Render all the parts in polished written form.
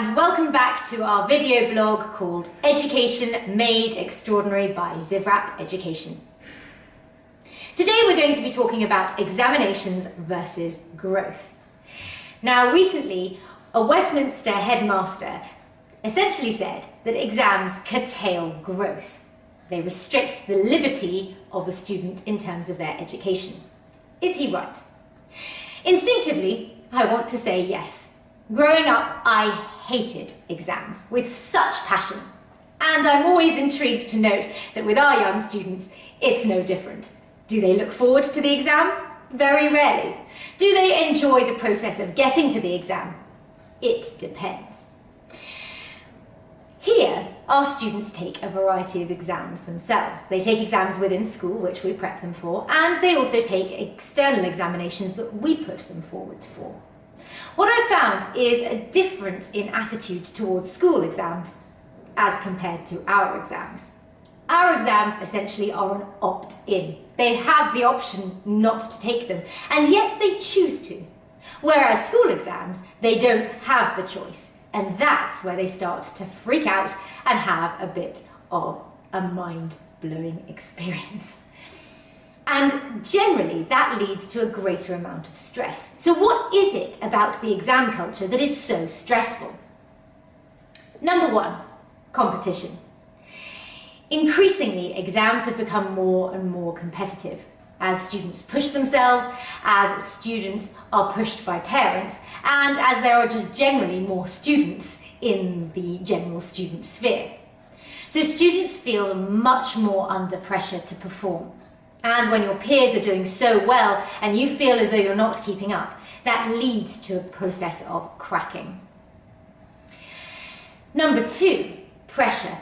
and welcome back to our video blog called Education Made Extraordinary by Zivrap Education. Today we're going to be talking about examinations versus growth. Now recently, a Westminster headmaster essentially said that exams curtail growth. They restrict the liberty of a student in terms of their education. Is he right? Instinctively, I want to say yes. Growing up, I hated exams with such passion. And I'm always intrigued to note that with our young students, it's no different. Do they look forward to the exam? Very rarely. Do they enjoy the process of getting to the exam? It depends. Here, our students take a variety of exams themselves. They take exams within school, which we prep them for, and they also take external examinations that we put them forward for. What I found is a difference in attitude towards school exams as compared to our exams. Our exams essentially are an opt-in. They have the option not to take them, and yet they choose to. Whereas school exams, they don't have the choice. And that's where they start to freak out and have a bit of a mind-blowing experience. And generally, that leads to a greater amount of stress. So what is it about the exam culture that is so stressful? Number one, competition. Increasingly, exams have become more and more competitive as students push themselves, as students are pushed by parents, and as there are just generally more students in the general student sphere. So students feel much more under pressure to perform. And when your peers are doing so well and you feel as though you're not keeping up, that leads to a process of cracking. Number two, pressure.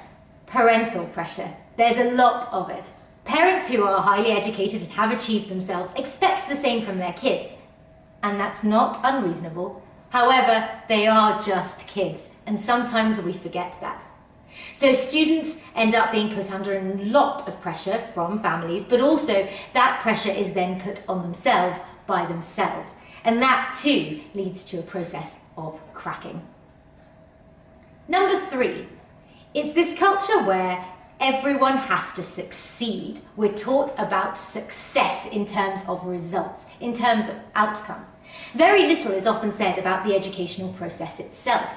Parental pressure. There's a lot of it. Parents who are highly educated and have achieved themselves expect the same from their kids. And that's not unreasonable. However, they are just kids, and sometimes we forget that. So students end up being put under a lot of pressure from families, but also that pressure is then put on themselves by themselves. And that too leads to a process of cracking. Number three, it's this culture where everyone has to succeed. We're taught about success in terms of results, in terms of outcome. Very little is often said about the educational process itself.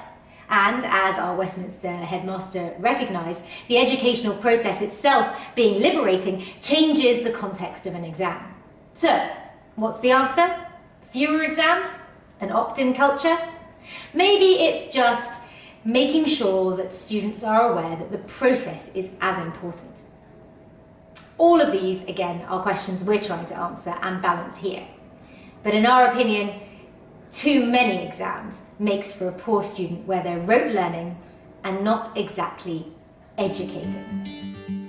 And as our Westminster headmaster recognised, the educational process itself, being liberating, changes the context of an exam. So, what's the answer? Fewer exams? An opt-in culture? Maybe it's just making sure that students are aware that the process is as important. All of these, again, are questions we're trying to answer and balance here. But in our opinion, too many exams makes for a poor student where they're rote learning and not exactly educating.